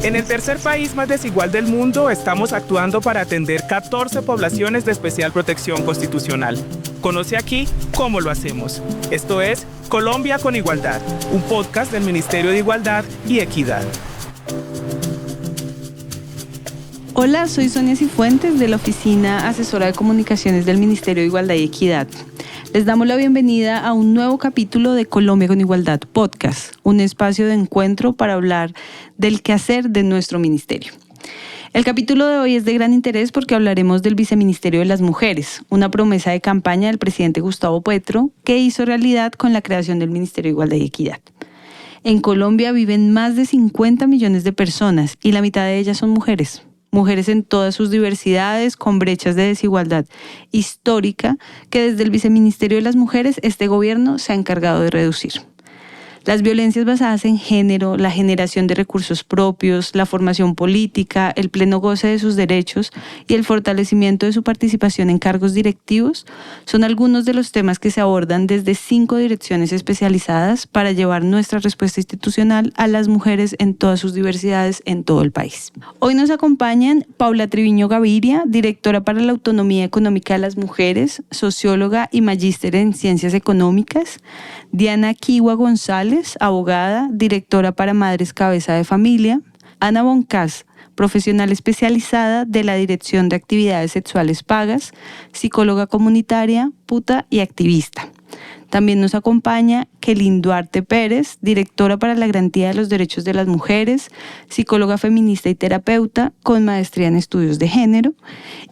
En el tercer país más desigual del mundo, estamos actuando para atender 14 poblaciones de especial protección constitucional. Conoce aquí cómo lo hacemos. Esto es Colombia con Igualdad, un podcast del Ministerio de Igualdad y Equidad. Hola, soy Sonia Cifuentes de la Oficina Asesora de Comunicaciones del Ministerio de Igualdad y Equidad. Les damos la bienvenida a un nuevo capítulo de Colombia con Igualdad Podcast, un espacio de encuentro para hablar del quehacer de nuestro ministerio. El capítulo de hoy es de gran interés porque hablaremos del Viceministerio de las Mujeres, una promesa de campaña del presidente Gustavo Petro que hizo realidad con la creación del Ministerio de Igualdad y Equidad. En Colombia viven más de 50 millones de personas y la mitad de ellas son mujeres. Mujeres en todas sus diversidades, con brechas de desigualdad histórica que desde el Viceministerio de las Mujeres este gobierno se ha encargado de reducir. Las violencias basadas en género, la generación de recursos propios, la formación política, el pleno goce de sus derechos y el fortalecimiento de su participación en cargos directivos son algunos de los temas que se abordan desde 5 direcciones especializadas para llevar nuestra respuesta institucional a las mujeres en todas sus diversidades en todo el país. Hoy nos acompañan Paula Triviño Gaviria, directora para la autonomía económica de las mujeres, socióloga y magíster en ciencias económicas, Diana Kiwa González, abogada, directora para Madres Cabeza de Familia, Ana Boncas, profesional especializada de la Dirección de Actividades Sexuales Pagas, psicóloga comunitaria, puta y activista. También nos acompaña Kelin Duarte Pérez, directora para la Garantía de los Derechos de las Mujeres, psicóloga feminista y terapeuta con maestría en estudios de género,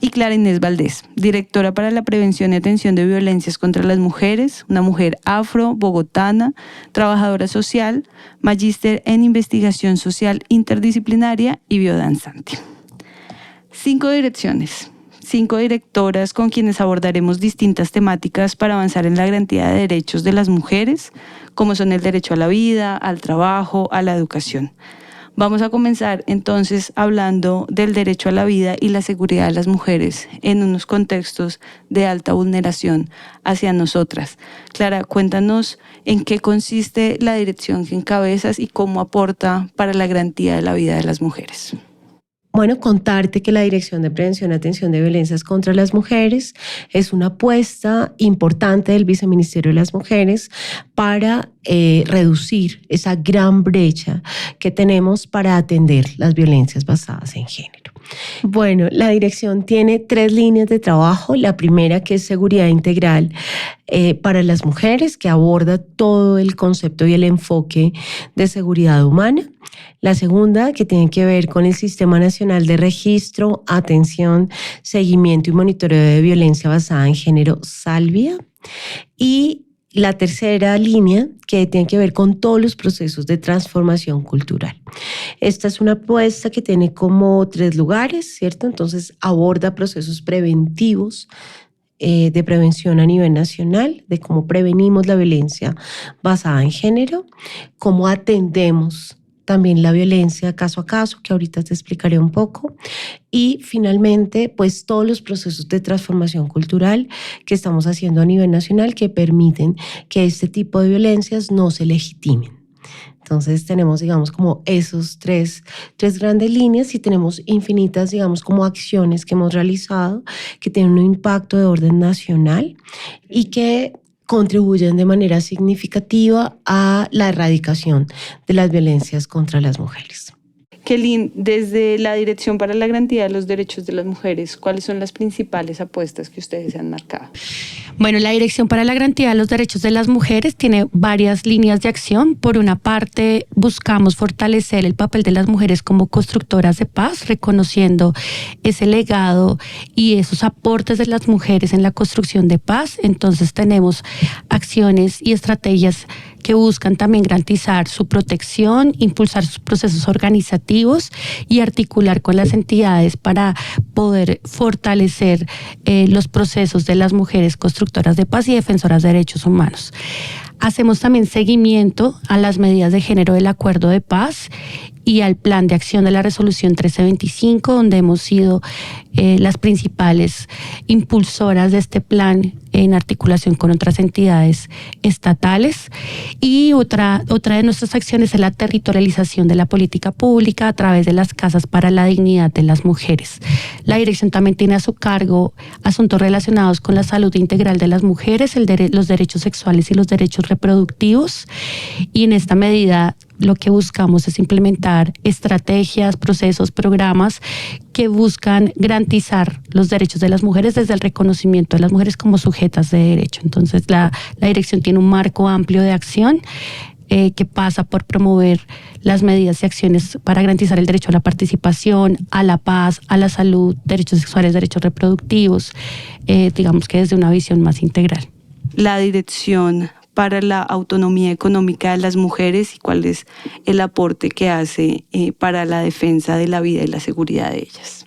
y Clara Inés Valdés, directora para la Prevención y Atención de Violencias contra las Mujeres, una mujer afro, bogotana, trabajadora social, magíster en investigación social interdisciplinaria y biodanzante. 5 direcciones. 5 directoras con quienes abordaremos distintas temáticas para avanzar en la garantía de derechos de las mujeres, como son el derecho a la vida, al trabajo, a la educación. Vamos a comenzar entonces hablando del derecho a la vida y la seguridad de las mujeres en unos contextos de alta vulneración hacia nosotras. Clara, cuéntanos en qué consiste la dirección que encabezas y cómo aporta para la garantía de la vida de las mujeres. Bueno, contarte que la Dirección de Prevención y Atención de Violencias contra las Mujeres es una apuesta importante del Viceministerio de las Mujeres para reducir esa gran brecha que tenemos para atender las violencias basadas en género. Bueno, la dirección tiene 3 líneas de trabajo. La primera, que es seguridad integral para las mujeres, que aborda todo el concepto y el enfoque de seguridad humana. La segunda, que tiene que ver con el Sistema Nacional de Registro, Atención, Seguimiento y Monitoreo de Violencia Basada en Género, SALVIA. Y la tercera línea, que tiene que ver con todos los procesos de transformación cultural. Esta es una apuesta que tiene como 3 lugares, ¿cierto? Entonces aborda procesos preventivos, de prevención a nivel nacional, de cómo prevenimos la violencia basada en género, cómo atendemos también la violencia caso a caso, que ahorita te explicaré un poco, y finalmente, pues todos los procesos de transformación cultural que estamos haciendo a nivel nacional que permiten que este tipo de violencias no se legitimen. Entonces tenemos, digamos, como esos tres grandes líneas y tenemos infinitas, digamos, como acciones que hemos realizado que tienen un impacto de orden nacional y que contribuyen de manera significativa a la erradicación de las violencias contra las mujeres. Kelin, desde la Dirección para la Garantía de los Derechos de las Mujeres, ¿cuáles son las principales apuestas que ustedes se han marcado? Bueno, la Dirección para la Garantía de los Derechos de las Mujeres tiene varias líneas de acción. Por una parte, buscamos fortalecer el papel de las mujeres como constructoras de paz, reconociendo ese legado y esos aportes de las mujeres en la construcción de paz. Entonces tenemos acciones y estrategias que buscan también garantizar su protección, impulsar sus procesos organizativos y articular con las entidades para poder fortalecer los procesos de las mujeres constructoras de paz y defensoras de derechos humanos. Hacemos también seguimiento a las medidas de género del Acuerdo de Paz y al plan de acción de la resolución 1325, donde hemos sido las principales impulsoras de este plan en articulación con otras entidades estatales. Y otra de nuestras acciones es la territorialización de la política pública a través de las casas para la dignidad de las mujeres. La dirección también tiene a su cargo asuntos relacionados con la salud integral de las mujeres, los derechos sexuales y los derechos reproductivos, y en esta medida lo que buscamos es implementar estrategias, procesos, programas que buscan garantizar los derechos de las mujeres desde el reconocimiento de las mujeres como sujetas de derecho. Entonces, la dirección tiene un marco amplio de acción que pasa por promover las medidas y acciones para garantizar el derecho a la participación, a la paz, a la salud, derechos sexuales, derechos reproductivos, digamos que desde una visión más integral. La dirección para la autonomía económica de las mujeres y cuál es el aporte que hace para la defensa de la vida y la seguridad de ellas.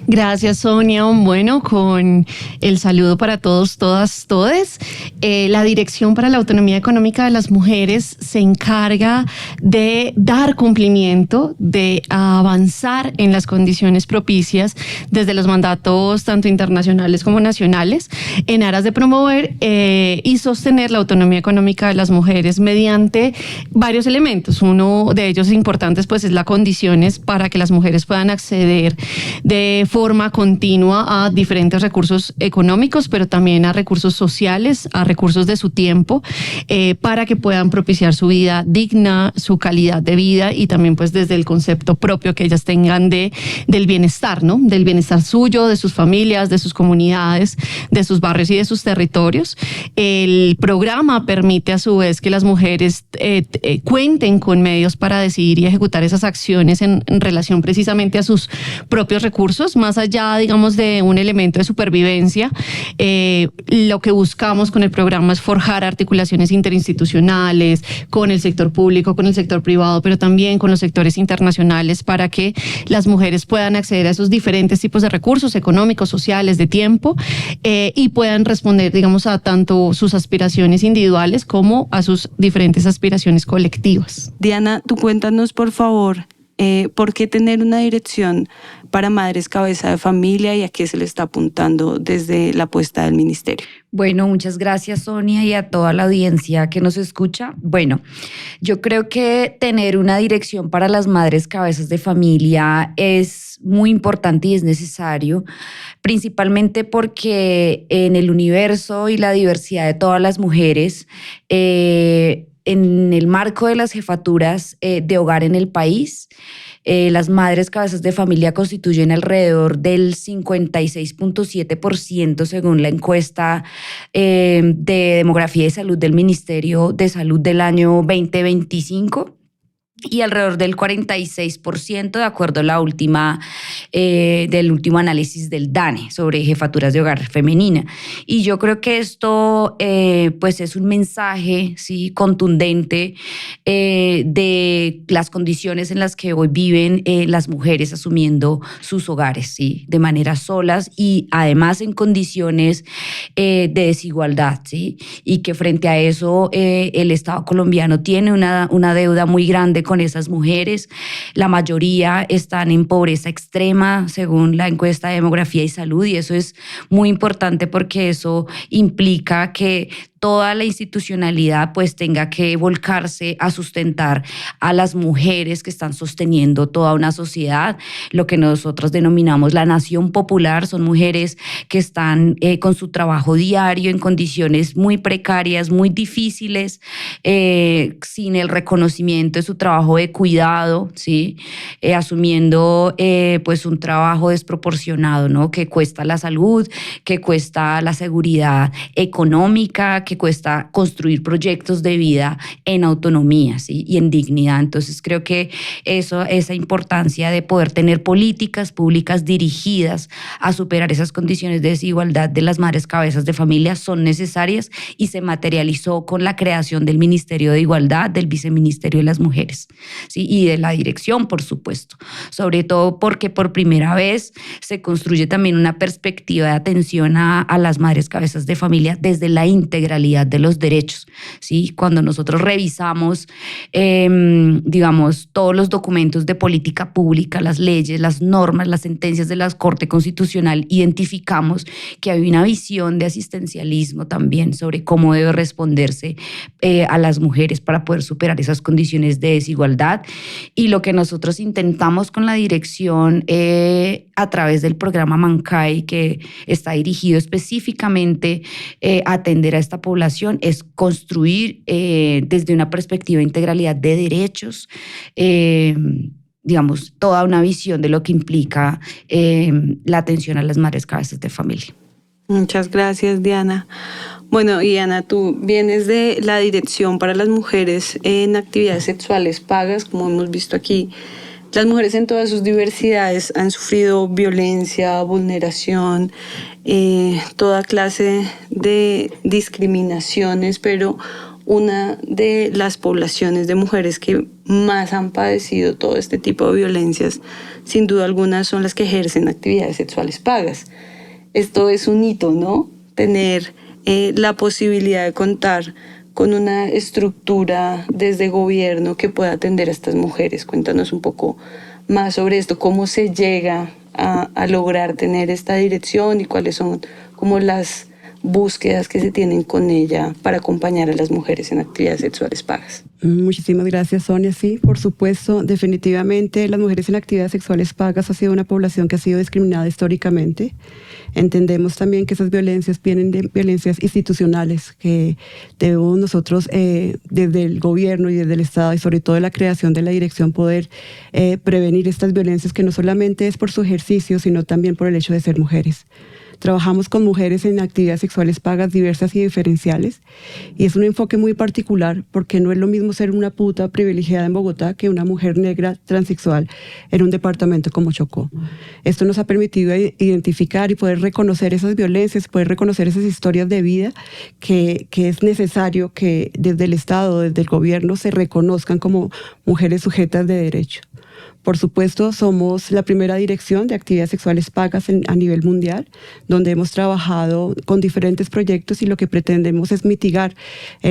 Gracias, Sonia. Bueno, con el saludo para todos, todas, todes. La Dirección para la Autonomía Económica de las Mujeres se encarga de dar cumplimiento, de avanzar en las condiciones propicias desde los mandatos tanto internacionales como nacionales en aras de promover y sostener la autonomía económica de las mujeres mediante varios elementos. Uno de ellos importantes pues es las condiciones para que las mujeres puedan acceder de forma continua a diferentes recursos económicos, pero también a recursos sociales, a recursos de su tiempo, para que puedan propiciar su vida digna, su calidad de vida y también pues desde el concepto propio que ellas tengan del bienestar, ¿no? Del bienestar suyo, de sus familias, de sus comunidades, de sus barrios y de sus territorios. El programa permite a su vez que las mujeres cuenten con medios para decidir y ejecutar esas acciones en relación precisamente a sus propios recursos, más allá, digamos, de un elemento de supervivencia. Lo que buscamos con el programa es forjar articulaciones interinstitucionales con el sector público, con el sector privado, pero también con los sectores internacionales para que las mujeres puedan acceder a esos diferentes tipos de recursos económicos, sociales, de tiempo, y puedan responder, digamos, a tanto sus aspiraciones individuales como a sus diferentes aspiraciones colectivas. Diana, tú cuéntanos, por favor, ¿por qué tener una dirección para madres cabeza de familia y a qué se le está apuntando desde la apuesta del ministerio? Bueno, muchas gracias, Sonia, y a toda la audiencia que nos escucha. Bueno, yo creo que tener una dirección para las madres cabezas de familia es muy importante y es necesario, principalmente porque en el universo y la diversidad de todas las mujeres, en el marco de las jefaturas de hogar en el país, las madres cabezas de familia constituyen alrededor del 56.7% según la encuesta de demografía y salud del Ministerio de Salud del año 2025. Y alrededor del 46% de acuerdo a la del último análisis del DANE sobre jefaturas de hogar femenina. Y yo creo que esto pues es un mensaje, ¿sí?, contundente de las condiciones en las que hoy viven las mujeres asumiendo sus hogares, ¿sí?, de manera solas y además en condiciones de desigualdad, ¿sí?, y que frente a eso el Estado colombiano tiene una deuda muy grande con esas mujeres. La mayoría están en pobreza extrema según la encuesta de demografía y salud, y eso es muy importante porque eso implica que toda la institucionalidad pues tenga que volcarse a sustentar a las mujeres que están sosteniendo toda una sociedad. Lo que nosotros denominamos la nación popular son mujeres que están con su trabajo diario en condiciones muy precarias, muy difíciles, sin el reconocimiento de su trabajo de cuidado, ¿sí? Asumiendo pues un trabajo desproporcionado, ¿no?, que cuesta la salud, que cuesta la seguridad económica, que cuesta construir proyectos de vida en autonomía, ¿sí?, y en dignidad. Entonces creo que esa importancia de poder tener políticas públicas dirigidas a superar esas condiciones de desigualdad de las madres cabezas de familia son necesarias y se materializó con la creación del Ministerio de Igualdad, del Viceministerio de las Mujeres, ¿sí?, y de la dirección, por supuesto, sobre todo porque por primera vez se construye también una perspectiva de atención a las madres cabezas de familia desde la integralidad integralidad de los derechos, ¿sí? Cuando nosotros revisamos, digamos, todos los documentos de política pública, las leyes, las normas, las sentencias de la Corte Constitucional, identificamos que hay una visión de asistencialismo también sobre cómo debe responderse a las mujeres para poder superar esas condiciones de desigualdad. Y lo que nosotros intentamos con la dirección a través del programa Mancay, que está dirigido específicamente a atender a esta población, es construir desde una perspectiva de integralidad de derechos, digamos, toda una visión de lo que implica la atención a las madres cabezas de familia. Muchas gracias, Diana. Bueno, y Ana, tú vienes de la Dirección para las Mujeres en Actividades Sexuales Pagas, como hemos visto aquí. Las mujeres en todas sus diversidades han sufrido violencia, vulneración, toda clase de discriminaciones, pero una de las poblaciones de mujeres que más han padecido todo este tipo de violencias, sin duda alguna, son las que ejercen actividades sexuales pagas. Esto es un hito, ¿no? Tener la posibilidad de contar con una estructura desde gobierno que pueda atender a estas mujeres. Cuéntanos un poco más sobre esto, cómo se llega a lograr tener esta dirección y cuáles son como las búsquedas que se tienen con ella para acompañar a las mujeres en actividades sexuales pagas. Muchísimas gracias, Sonia. Sí, por supuesto, definitivamente las mujeres en actividades sexuales pagas ha sido una población que ha sido discriminada históricamente. Entendemos también que esas violencias vienen de violencias institucionales que debemos nosotros desde el gobierno y desde el Estado y sobre todo la creación de la dirección poder prevenir estas violencias que no solamente es por su ejercicio, sino también por el hecho de ser mujeres. Trabajamos con mujeres en actividades sexuales pagas diversas y diferenciales y es un enfoque muy particular porque no es lo mismo ser una puta privilegiada en Bogotá que una mujer negra transexual en un departamento como Chocó. Esto nos ha permitido identificar y poder reconocer esas violencias, poder reconocer esas historias de vida que es necesario que desde el Estado, desde el gobierno se reconozcan como mujeres sujetas de derecho. Por supuesto, somos la primera dirección de actividades sexuales pagas a nivel mundial, donde hemos trabajado con diferentes proyectos y lo que pretendemos es mitigar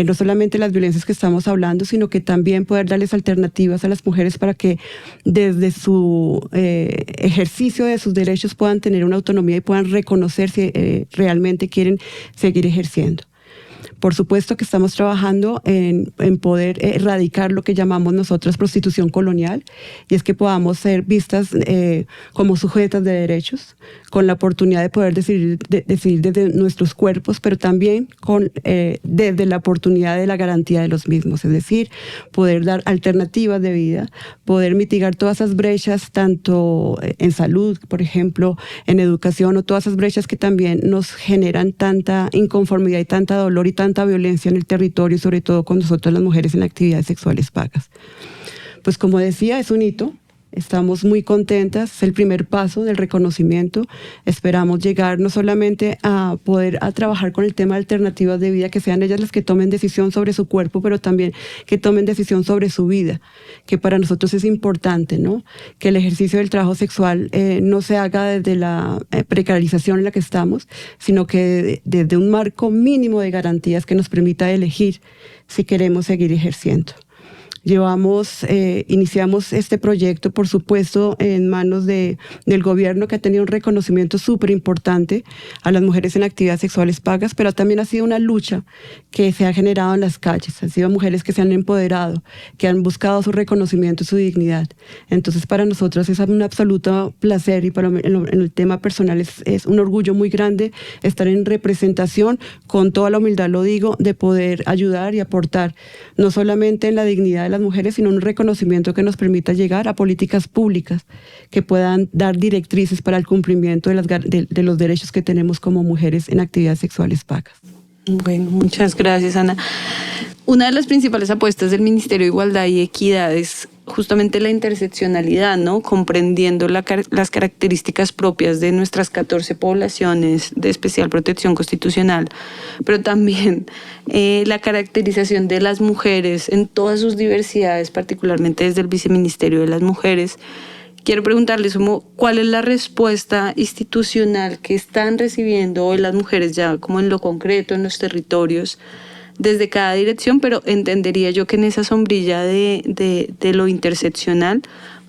no solamente las violencias que estamos hablando, sino que también poder darles alternativas a las mujeres para que desde su ejercicio de sus derechos puedan tener una autonomía y puedan reconocer si realmente quieren seguir ejerciendo. Por supuesto que estamos trabajando en poder erradicar lo que llamamos nosotros prostitución colonial, y es que podamos ser vistas como sujetas de derechos, con la oportunidad de poder decidir desde nuestros cuerpos, pero también desde la oportunidad de la garantía de los mismos, es decir, poder dar alternativas de vida, poder mitigar todas esas brechas, tanto en salud, por ejemplo, en educación, o todas esas brechas que también nos generan tanta inconformidad y tanta dolor y tanta violencia en el territorio, sobre todo con nosotras las mujeres en actividades sexuales pagas. Pues como decía, es un hito. Estamos muy contentas, es el primer paso del reconocimiento. Esperamos llegar no solamente a poder trabajar con el tema de alternativas de vida, que sean ellas las que tomen decisión sobre su cuerpo, pero también que tomen decisión sobre su vida, que para nosotros es importante, ¿no? Que el ejercicio del trabajo sexual no se haga desde la precarización en la que estamos, sino que desde un marco mínimo de garantías que nos permita elegir si queremos seguir ejerciendo. Iniciamos este proyecto, por supuesto, en manos del gobierno, que ha tenido un reconocimiento súper importante a las mujeres en actividades sexuales pagas, pero también ha sido una lucha que se ha generado en las calles. Han sido mujeres que se han empoderado, que han buscado su reconocimiento y su dignidad. Entonces, para nosotros es un absoluto placer, y en el tema personal es un orgullo muy grande estar en representación, con toda la humildad lo digo, de poder ayudar y aportar, no solamente en la dignidad de las mujeres, sino un reconocimiento que nos permita llegar a políticas públicas que puedan dar directrices para el cumplimiento de los derechos que tenemos como mujeres en actividades sexuales pagas. Bueno, muchas gracias, Ana. Una de las principales apuestas del Ministerio de Igualdad y Equidad es justamente la interseccionalidad, ¿no? Comprendiendo las características propias de nuestras 14 poblaciones de especial protección constitucional, pero también la caracterización de las mujeres en todas sus diversidades, particularmente desde el Viceministerio de las Mujeres, quiero preguntarles cuál es la respuesta institucional que están recibiendo hoy las mujeres ya como en lo concreto, en los territorios, desde cada dirección, pero entendería yo que en esa sombrilla de lo interseccional,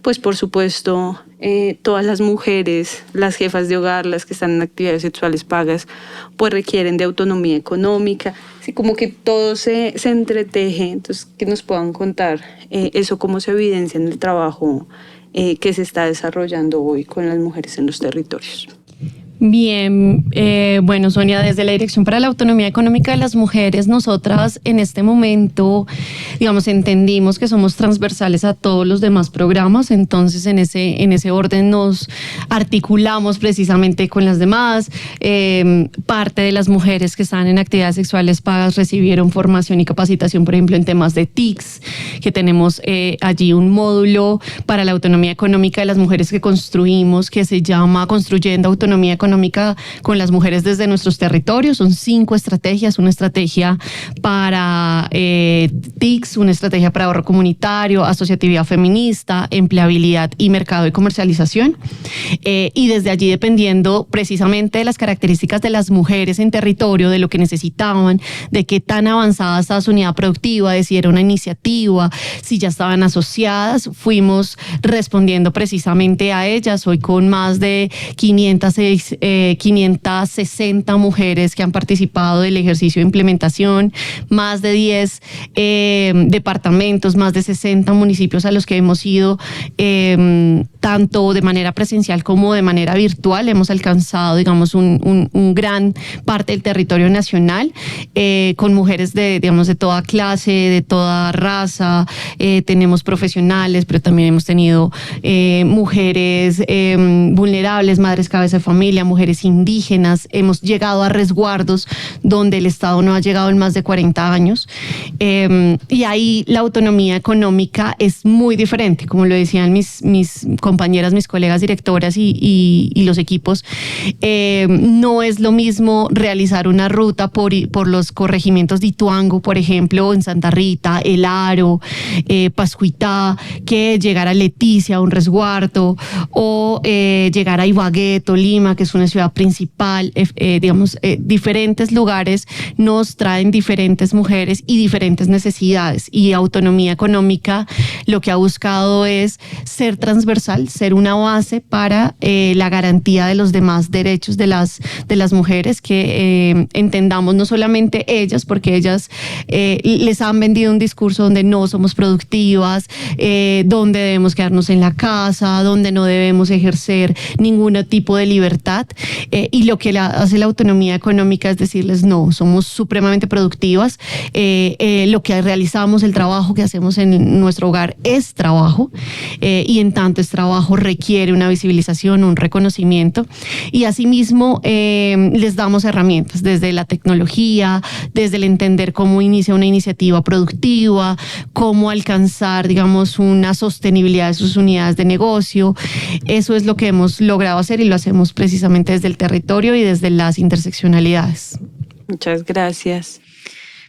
pues por supuesto todas las mujeres, las jefas de hogar, las que están en actividades sexuales pagas, pues requieren de autonomía económica, así como que todo se entreteje. Entonces que nos puedan contar eso, cómo se evidencia en el trabajo que se está desarrollando hoy con las mujeres en los territorios. Bien, bueno, Sonia, desde la Dirección para la Autonomía Económica de las Mujeres, nosotras en este momento, digamos, entendimos que somos transversales a todos los demás programas, entonces en ese orden nos articulamos precisamente con las demás. Parte de las mujeres que están en actividades sexuales pagas recibieron formación y capacitación, por ejemplo, en temas de TICS, que tenemos allí un módulo para la autonomía económica de las mujeres que construimos, que se llama Construyendo Autonomía Económica con las mujeres desde nuestros territorios. Son 5 estrategias, una estrategia para TICS, una estrategia para ahorro comunitario, asociatividad feminista, empleabilidad y mercado y comercialización. Y desde allí, dependiendo precisamente de las características de las mujeres en territorio, de lo que necesitaban, de qué tan avanzada estaba su unidad productiva, de si era una iniciativa, si ya estaban asociadas, fuimos respondiendo precisamente a ellas. Hoy con más de 560 mujeres que han participado del ejercicio de implementación, más de 10 departamentos, más de 60 municipios a los que hemos ido, tanto de manera presencial como de manera virtual. Hemos alcanzado, digamos, un gran parte del territorio nacional, con mujeres de toda clase, de toda raza. Tenemos profesionales, pero también hemos tenido mujeres vulnerables, madres cabeza de familia, mujeres indígenas. Hemos llegado a resguardos donde el Estado no ha llegado en más de 40 años. Y ahí la autonomía económica es muy diferente, como lo decían mis compañeras, mis colegas directoras y los equipos. No es lo mismo realizar una ruta por los corregimientos de Ituango, por ejemplo, en Santa Rita, El Aro, Pascuitá, que llegar a Leticia, un resguardo, o llegar a Ibagué, Tolima, que es una ciudad principal. Diferentes lugares nos traen diferentes mujeres y diferentes necesidades, y autonomía económica lo que ha buscado es ser transversal, ser una base para la garantía de los demás derechos de las mujeres, que entendamos no solamente ellas, porque ellas les han vendido un discurso donde no somos productivas, donde debemos quedarnos en la casa, donde no debemos ejercer ningún tipo de libertad, y lo que hace la autonomía económica es decirles no, somos supremamente productivas, lo que realizamos, el trabajo que hacemos en nuestro hogar es trabajo, y en tanto es trabajo requiere una visibilización, un reconocimiento, y asimismo les damos herramientas desde la tecnología, desde el entender cómo inicia una iniciativa productiva, cómo alcanzar, digamos, una sostenibilidad de sus unidades de negocio. Eso es lo que hemos logrado hacer y lo hacemos precisamente desde el territorio y desde las interseccionalidades. Muchas gracias.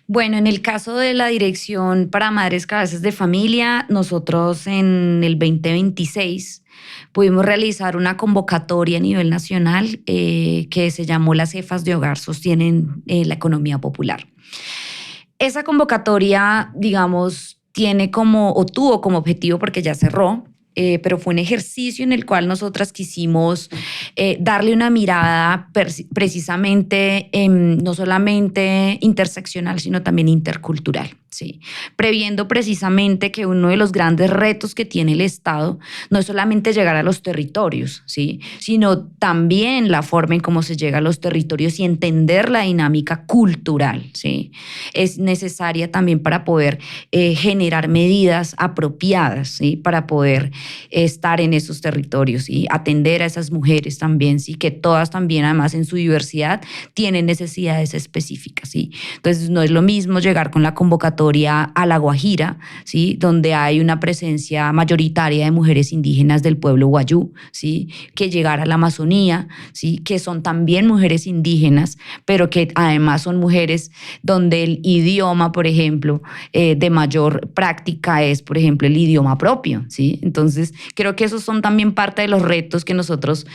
Bueno, en el caso de la Dirección para Madres Cabezas de Familia, nosotros en el 2026 pudimos realizar una convocatoria a nivel nacional que se llamó Las Jefas de Hogar Sostienen la Economía Popular. Esa convocatoria, digamos, tuvo como objetivo, porque ya cerró, pero fue un ejercicio en el cual nosotras quisimos darle una mirada precisamente no solamente interseccional, sino también intercultural. Sí, previendo precisamente que uno de los grandes retos que tiene el Estado no es solamente llegar a los territorios, ¿sí?, sino también la forma en cómo se llega a los territorios y entender la dinámica cultural, ¿sí? Es necesaria también para poder generar medidas apropiadas, ¿sí?, para poder estar en esos territorios y atender a esas mujeres también, ¿sí?, que todas también, además en su diversidad, tienen necesidades específicas, ¿sí? Entonces no es lo mismo llegar con la convocatoria convocatoria a La Guajira, ¿sí? Donde hay una presencia mayoritaria de mujeres indígenas del pueblo wayú, ¿sí? Que llegar a la Amazonía, ¿sí? Que son también mujeres indígenas, pero que además son mujeres donde el idioma, por ejemplo, de mayor práctica es, por ejemplo, el idioma propio, ¿sí? Entonces, creo que esos son también parte de los retos que nosotros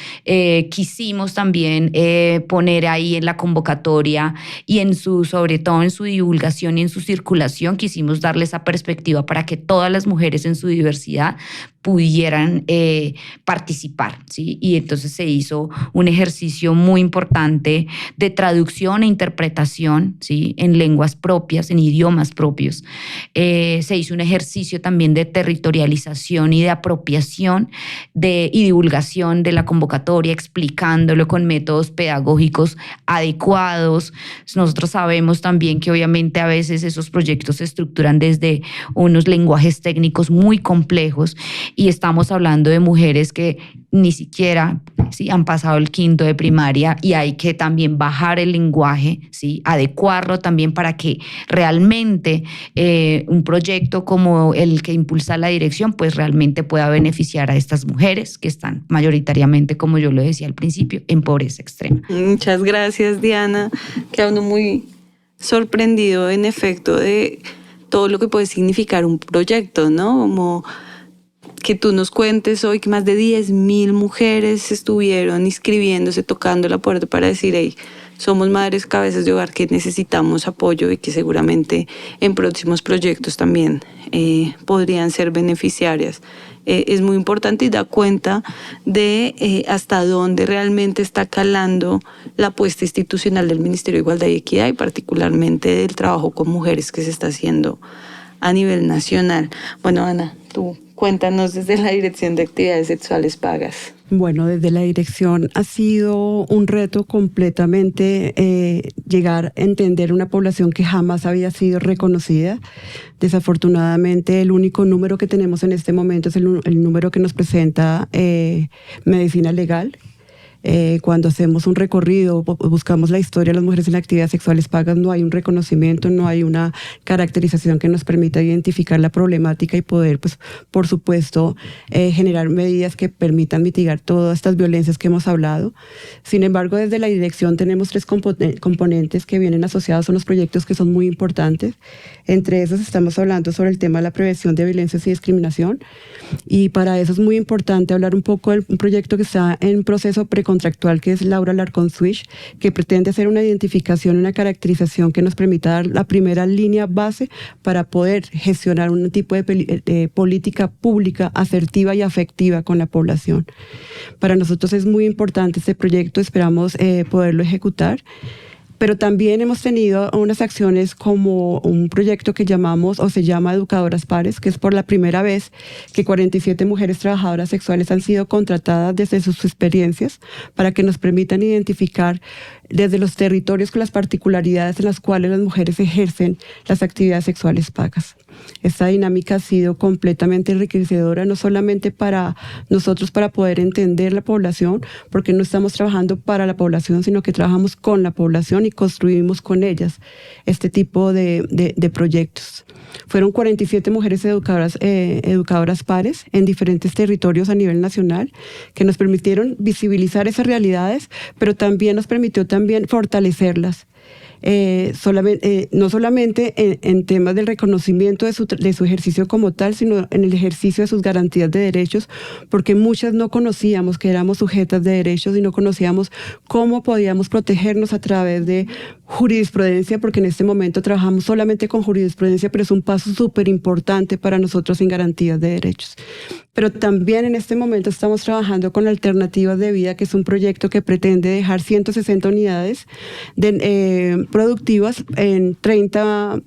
quisimos también poner ahí en la convocatoria y sobre todo en su divulgación y en su circulación, quisimos darle esa perspectiva para que todas las mujeres en su diversidad pudieran participar, ¿sí? Y entonces se hizo un ejercicio muy importante de traducción e interpretación, ¿sí? En lenguas propias, en idiomas propios. Se hizo un ejercicio también de territorialización y de apropiación y divulgación de la convocatoria, explicándolo con métodos pedagógicos adecuados. Nosotros sabemos también que obviamente a veces esos proyectos se estructuran desde unos lenguajes técnicos muy complejos, y estamos hablando de mujeres que ni siquiera, ¿sí?, han pasado el quinto de primaria, y hay que también bajar el lenguaje, ¿sí?, adecuarlo también para que realmente un proyecto como el que impulsa la dirección pues realmente pueda beneficiar a estas mujeres que están mayoritariamente, como yo lo decía al principio, en pobreza extrema. Muchas gracias, Diana. Queda uno muy sorprendido en efecto de todo lo que puede significar un proyecto, ¿no? Como que tú nos cuentes hoy que más de 10.000 mujeres estuvieron inscribiéndose, tocando la puerta para decir, hey, somos madres cabezas de hogar que necesitamos apoyo y que seguramente en próximos proyectos también podrían ser beneficiarias. Es muy importante y da cuenta de hasta dónde realmente está calando la apuesta institucional del Ministerio de Igualdad y Equidad, y particularmente del trabajo con mujeres que se está haciendo a nivel nacional. Bueno, Ana, tú cuéntanos desde la Dirección de Actividades Sexuales Pagas. Bueno, desde la dirección ha sido un reto completamente llegar a entender una población que jamás había sido reconocida. Desafortunadamente, el único número que tenemos en este momento es el número que nos presenta Medicina Legal. Cuando hacemos un recorrido, buscamos la historia de las mujeres en actividades sexuales pagas, no hay un reconocimiento, no hay una caracterización que nos permita identificar la problemática y poder, pues, por supuesto, generar medidas que permitan mitigar todas estas violencias que hemos hablado. Sin embargo, desde la dirección tenemos 3 componentes que vienen asociados a unos proyectos que son muy importantes. Entre esos estamos hablando sobre el tema de la prevención de violencias y discriminación, y para eso es muy importante hablar un poco del proyecto que está en proceso precontractual, que es Laura Alarcón Switch, que pretende hacer una identificación, una caracterización que nos permita dar la primera línea base para poder gestionar un tipo de política pública asertiva y afectiva con la población. Para nosotros es muy importante este proyecto, esperamos poderlo ejecutar. Pero también hemos tenido unas acciones como un proyecto que llamamos o se llama Educadoras Pares, que es por la primera vez que 47 mujeres trabajadoras sexuales han sido contratadas desde sus experiencias para que nos permitan identificar desde los territorios con las particularidades en las cuales las mujeres ejercen las actividades sexuales pagas. Esta dinámica ha sido completamente enriquecedora, no solamente para nosotros para poder entender la población, porque no estamos trabajando para la población, sino que trabajamos con la población y construimos con ellas este tipo de proyectos. Fueron 47 mujeres educadoras pares en diferentes territorios a nivel nacional que nos permitieron visibilizar esas realidades, pero también nos permitió fortalecerlas. No solamente en temas del reconocimiento de su ejercicio como tal, sino en el ejercicio de sus garantías de derechos, porque muchas no conocíamos que éramos sujetas de derechos y no conocíamos cómo podíamos protegernos a través de jurisprudencia, porque en este momento trabajamos solamente con jurisprudencia, pero es un paso súper importante para nosotros en garantías de derechos. Pero también en este momento estamos trabajando con Alternativas de Vida, que es un proyecto que pretende dejar 160 unidades productivas en 30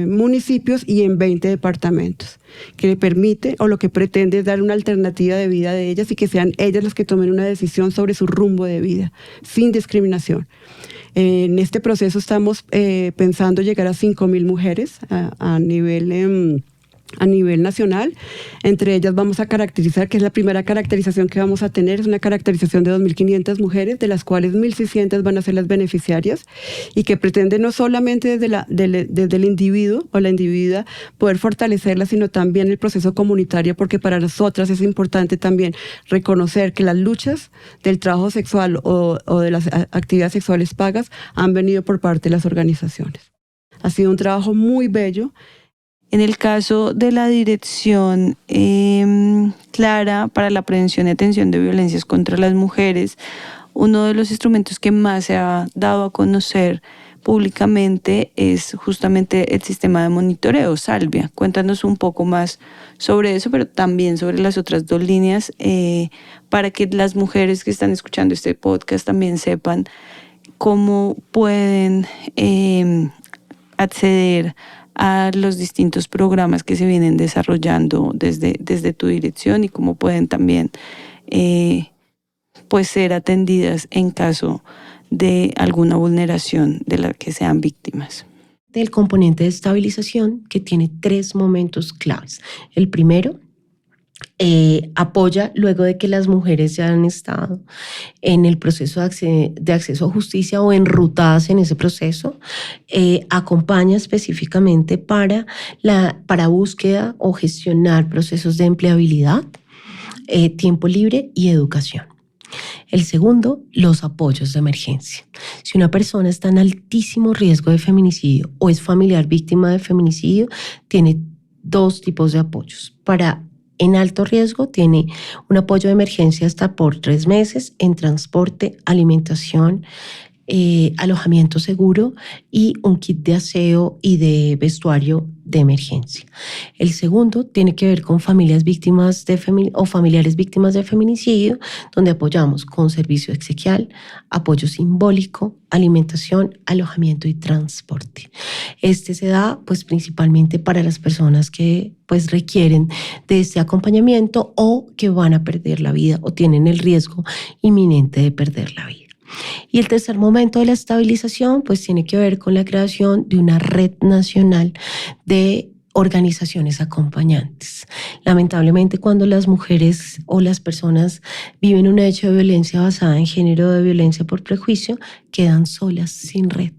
municipios y en 20 departamentos, que le permite o lo que pretende es dar una alternativa de vida de ellas y que sean ellas las que tomen una decisión sobre su rumbo de vida, sin discriminación. En este proceso estamos pensando llegar a 5.000 mujeres a nivel a nivel nacional. Entre ellas vamos a caracterizar, que es la primera caracterización que vamos a tener, es una caracterización de 2.500 mujeres, de las cuales 1.600 van a ser las beneficiarias, y que pretende no solamente desde el individuo o la individua poder fortalecerla, sino también el proceso comunitario, porque para nosotras es importante también reconocer que las luchas del trabajo sexual o de las actividades sexuales pagas han venido por parte de las organizaciones. Ha sido un trabajo muy bello. En el caso de la Dirección Clara para la Prevención y Atención de Violencias contra las Mujeres, uno de los instrumentos que más se ha dado a conocer públicamente es justamente el sistema de monitoreo, Salvia. Cuéntanos un poco más sobre eso, pero también sobre las otras dos líneas, para que las mujeres que están escuchando este podcast también sepan cómo pueden acceder a los distintos programas que se vienen desarrollando desde tu dirección y cómo pueden también pues ser atendidas en caso de alguna vulneración de la que sean víctimas. Del componente de estabilización, que tiene 3 momentos claves. El primero, apoya luego de que las mujeres ya han estado en el proceso de acceso a justicia o enrutadas en ese proceso, acompaña específicamente para búsqueda o gestionar procesos de empleabilidad, tiempo libre y educación. El segundo, los apoyos de emergencia. Si una persona está en altísimo riesgo de feminicidio o es familiar víctima de feminicidio, tiene 2 tipos de apoyos. En alto riesgo tiene un apoyo de emergencia hasta por 3 meses en transporte, alimentación, alojamiento seguro y un kit de aseo y de vestuario de emergencia. El segundo tiene que ver con familias víctimas o familiares víctimas de feminicidio, donde apoyamos con servicio exequial, apoyo simbólico, alimentación, alojamiento y transporte. Este se da pues principalmente para las personas que pues requieren de este acompañamiento o que van a perder la vida o tienen el riesgo inminente de perder la vida. Y el tercer momento de la estabilización pues tiene que ver con la creación de una red nacional de organizaciones acompañantes. Lamentablemente, cuando las mujeres o las personas viven un hecho de violencia basada en género, de violencia por prejuicio, quedan solas, sin red.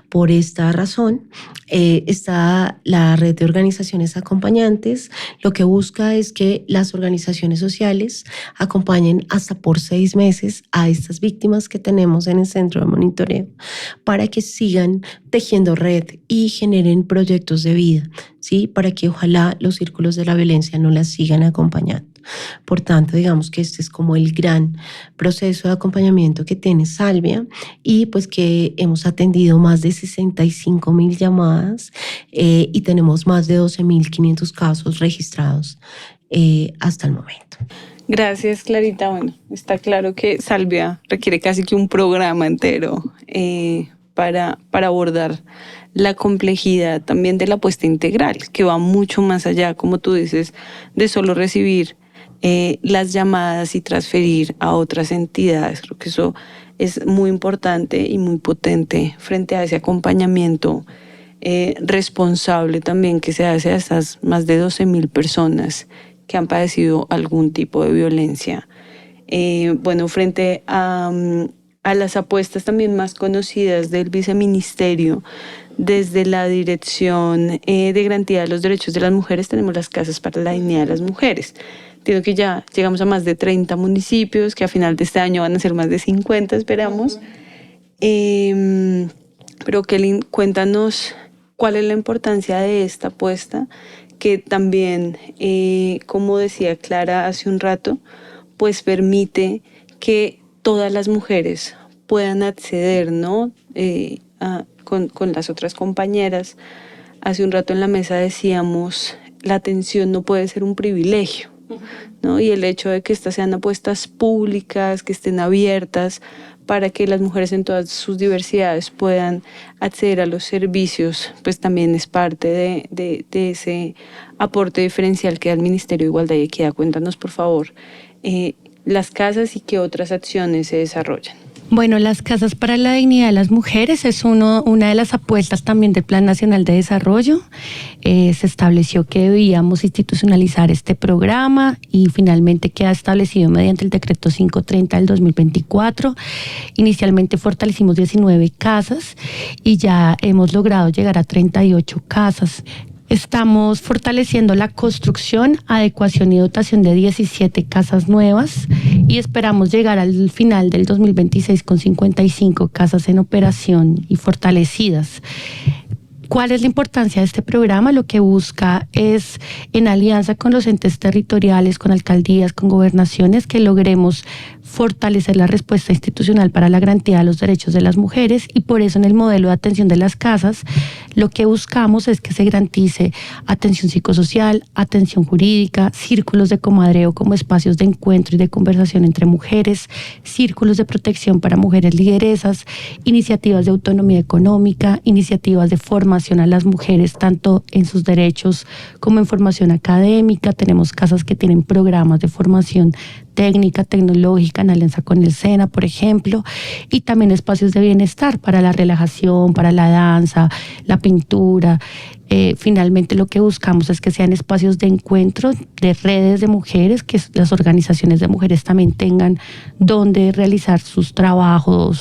Por esta razón, está la red de organizaciones acompañantes. Lo que busca es que las organizaciones sociales acompañen hasta por 6 meses a estas víctimas que tenemos en el centro de monitoreo para que sigan tejiendo red y generen proyectos de vida, ¿sí? Para que ojalá los círculos de la violencia no las sigan acompañando. Por tanto, digamos que este es como el gran proceso de acompañamiento que tiene Salvia, y pues que hemos atendido más de 65,000 llamadas y tenemos más de 12,500 casos registrados hasta el momento. Gracias, Clarita. Bueno, está claro que Salvia requiere casi que un programa entero para abordar la complejidad también de la apuesta integral, que va mucho más allá, como tú dices, de solo recibir las llamadas y transferir a otras entidades. Creo que eso es muy importante y muy potente frente a ese acompañamiento responsable también que se hace a estas más de 12,000 personas que han padecido algún tipo de violencia. Bueno, frente a las apuestas también más conocidas del viceministerio, desde la Dirección de Garantía de los Derechos de las Mujeres tenemos las casas para la dignidad de las mujeres. Entiendo que ya llegamos a más de 30 municipios, que a final de este año van a ser más de 50, esperamos. Pero Kelly, cuéntanos cuál es la importancia de esta apuesta, que también, como decía Clara hace un rato, pues permite que todas las mujeres puedan acceder, ¿no? Con las otras compañeras. Hace un rato en la mesa decíamos, la atención no puede ser un privilegio, ¿no? Y el hecho de que estas sean apuestas públicas, que estén abiertas para que las mujeres en todas sus diversidades puedan acceder a los servicios, pues también es parte de ese aporte diferencial que da el Ministerio de Igualdad y Equidad. Cuéntanos, por favor, las casas y qué otras acciones se desarrollan. Bueno, las casas para la dignidad de las mujeres es una de las apuestas también del Plan Nacional de Desarrollo. Se estableció que debíamos institucionalizar este programa y finalmente queda establecido mediante el decreto 530 del 2024. Inicialmente fortalecimos 19 casas y ya hemos logrado llegar a 38 casas. Estamos fortaleciendo la construcción, adecuación y dotación de 17 casas nuevas y esperamos llegar al final del 2026 con 55 casas en operación y fortalecidas. ¿Cuál es la importancia de este programa? Lo que busca es, en alianza con los entes territoriales, con alcaldías, con gobernaciones, que logremos fortalecer la respuesta institucional para la garantía de los derechos de las mujeres, y por eso en el modelo de atención de las casas lo que buscamos es que se garantice atención psicosocial, atención jurídica, círculos de comadreo como espacios de encuentro y de conversación entre mujeres, círculos de protección para mujeres lideresas, iniciativas de autonomía económica, iniciativas de formación a las mujeres tanto en sus derechos como en formación académica. Tenemos casas que tienen programas de formación técnica, tecnológica, en alianza con el SENA, por ejemplo, y también espacios de bienestar para la relajación, para la danza, la pintura. Finalmente lo que buscamos es que sean espacios de encuentro, de redes de mujeres, que las organizaciones de mujeres también tengan donde realizar sus trabajo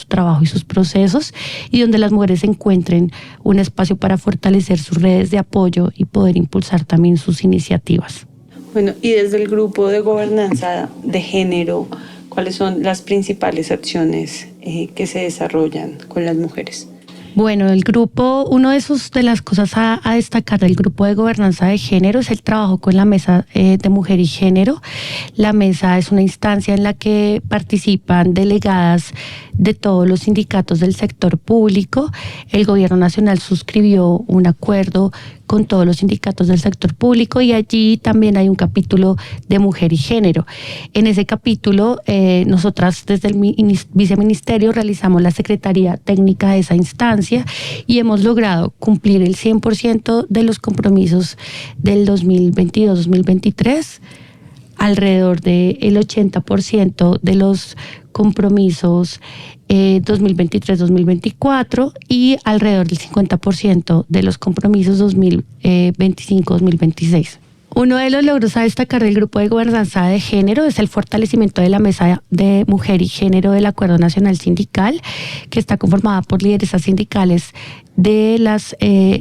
y sus procesos, y donde las mujeres encuentren un espacio para fortalecer sus redes de apoyo y poder impulsar también sus iniciativas. Bueno, y desde el grupo de gobernanza de género, ¿cuáles son las principales acciones que se desarrollan con las mujeres? Bueno, el grupo, de las cosas a destacar del grupo de gobernanza de género es el trabajo con la mesa de mujer y género. La mesa es una instancia en la que participan delegadas de todos los sindicatos del sector público. El gobierno nacional suscribió un acuerdo con todos los sindicatos del sector público y allí también hay un capítulo de mujer y género. En ese capítulo, nosotras desde el viceministerio realizamos la secretaría técnica de esa instancia y hemos logrado cumplir el 100% de los compromisos del 2022-2023, alrededor del 80% de los compromisos 2023-2024 y alrededor del 50% de los compromisos 2025-2026. Uno de los logros a destacar del grupo de gobernanza de género es el fortalecimiento de la mesa de mujer y género del Acuerdo Nacional Sindical, que está conformada por lideresas sindicales de las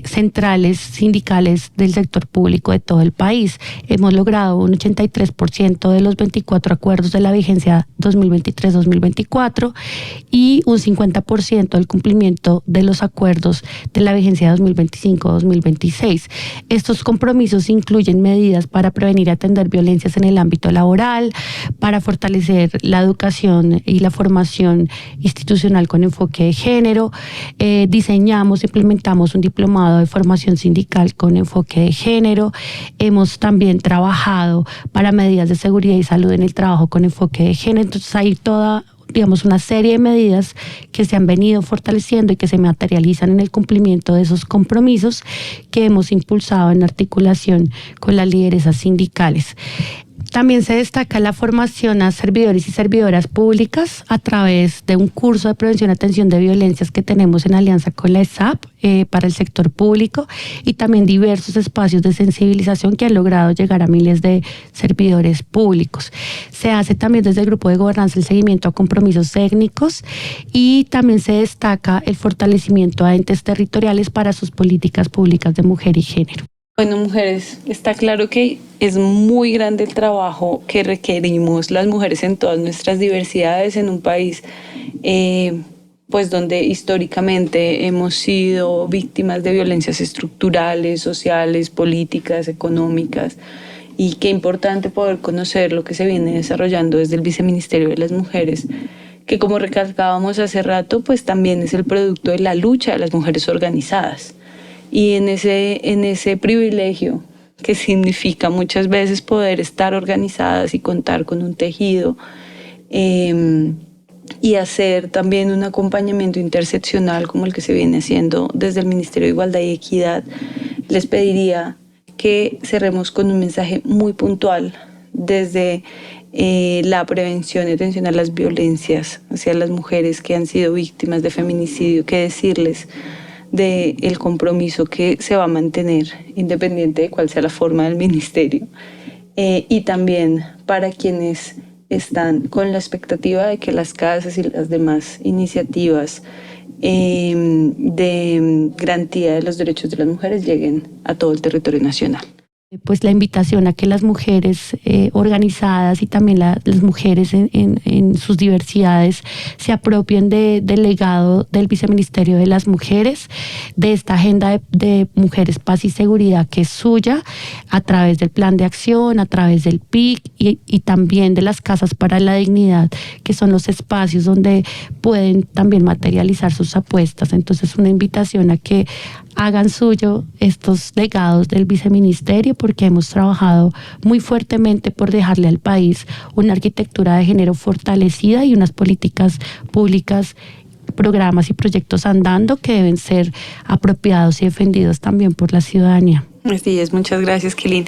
centrales sindicales del sector público de todo el país. Hemos logrado un 83% de los 24 acuerdos de la vigencia 2023-2024 y un 50% del cumplimiento de los acuerdos de la vigencia 2025-2026. Estos compromisos incluyen medidas para prevenir y atender violencias en el ámbito laboral, para fortalecer la educación y la formación institucional con enfoque de género. Implementamos un diplomado de formación sindical con enfoque de género. Hemos también trabajado para medidas de seguridad y salud en el trabajo con enfoque de género. Entonces hay toda, una serie de medidas que se han venido fortaleciendo y que se materializan en el cumplimiento de esos compromisos que hemos impulsado en articulación con las lideresas sindicales. También se destaca la formación a servidores y servidoras públicas a través de un curso de prevención y atención de violencias que tenemos en alianza con la ESAP para el sector público, y también diversos espacios de sensibilización que han logrado llegar a miles de servidores públicos. Se hace también desde el grupo de gobernanza el seguimiento a compromisos técnicos y también se destaca el fortalecimiento a entes territoriales para sus políticas públicas de mujer y género. Bueno, mujeres, está claro que es muy grande el trabajo que requerimos las mujeres en todas nuestras diversidades en un país pues donde históricamente hemos sido víctimas de violencias estructurales, sociales, políticas, económicas, y qué importante poder conocer lo que se viene desarrollando desde el Viceministerio de las Mujeres, que como recalcábamos hace rato, pues también es el producto de la lucha de las mujeres organizadas. Y en ese privilegio que significa muchas veces poder estar organizadas y contar con un tejido y hacer también un acompañamiento interseccional como el que se viene haciendo desde el Ministerio de Igualdad y Equidad, les pediría que cerremos con un mensaje muy puntual desde la prevención y atención a las violencias hacia las mujeres que han sido víctimas de feminicidio, qué decirles del compromiso que se va a mantener independiente de cuál sea la forma del ministerio, y también para quienes están con la expectativa de que las casas y las demás iniciativas de garantía de los derechos de las mujeres lleguen a todo el territorio nacional. Pues la invitación a que las mujeres organizadas y también las mujeres en sus diversidades se apropien del legado del Viceministerio de las Mujeres, de esta agenda de mujeres, paz y seguridad que es suya, a través del plan de acción, a través del PIC y también de las casas para la dignidad, que son los espacios donde pueden también materializar sus apuestas. Entonces, una invitación a que hagan suyo estos legados del viceministerio, porque hemos trabajado muy fuertemente por dejarle al país una arquitectura de género fortalecida y unas políticas públicas, programas y proyectos andando que deben ser apropiados y defendidos también por la ciudadanía. Así es, muchas gracias, Kelin.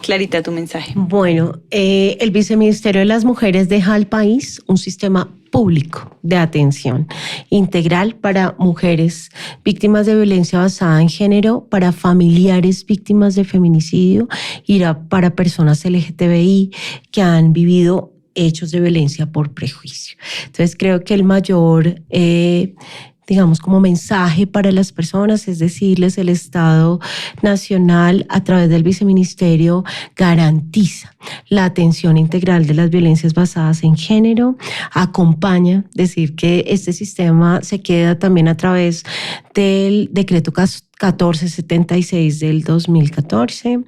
Clarita, tu mensaje. Bueno, el Viceministerio de las Mujeres deja al país un sistema público de atención integral para mujeres víctimas de violencia basada en género, para familiares víctimas de feminicidio y para personas LGTBI que han vivido hechos de violencia por prejuicio. Entonces creo que el mayor digamos, como mensaje para las personas, es decirles, el Estado Nacional a través del Viceministerio garantiza la atención integral de las violencias basadas en género, acompaña, decir que este sistema se queda también a través del decreto 1476 del 2014,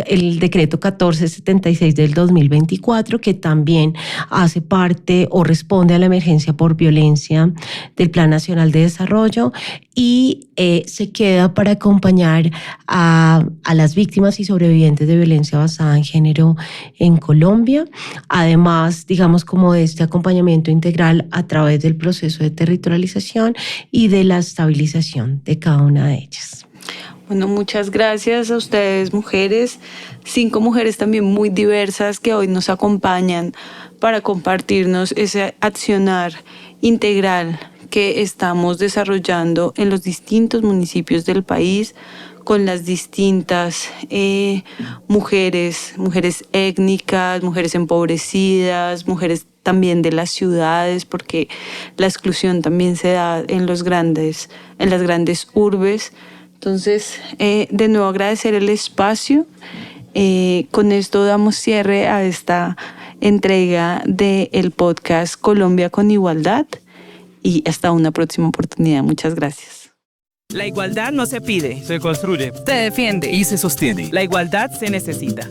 el decreto 1476 del 2024, que también hace parte o responde a la emergencia por violencia del Plan Nacional de Desarrollo, y se queda para acompañar a las víctimas y sobrevivientes de violencia basada en género en Colombia. Además, digamos, como de este acompañamiento integral a través del proceso de territorialización y de la estabilización de cada una de ellas. Bueno, muchas gracias a ustedes, mujeres, 5 mujeres también muy diversas que hoy nos acompañan para compartirnos ese accionar integral que estamos desarrollando en los distintos municipios del país con las distintas mujeres étnicas, mujeres empobrecidas, mujeres también de las ciudades, porque la exclusión también se da en las grandes urbes. Entonces, de nuevo agradecer el espacio. Con esto damos cierre a esta entrega del podcast Colombia con Igualdad y hasta una próxima oportunidad. Muchas gracias. La igualdad no se pide, Se construye se defiende y se sostiene. La igualdad se necesita.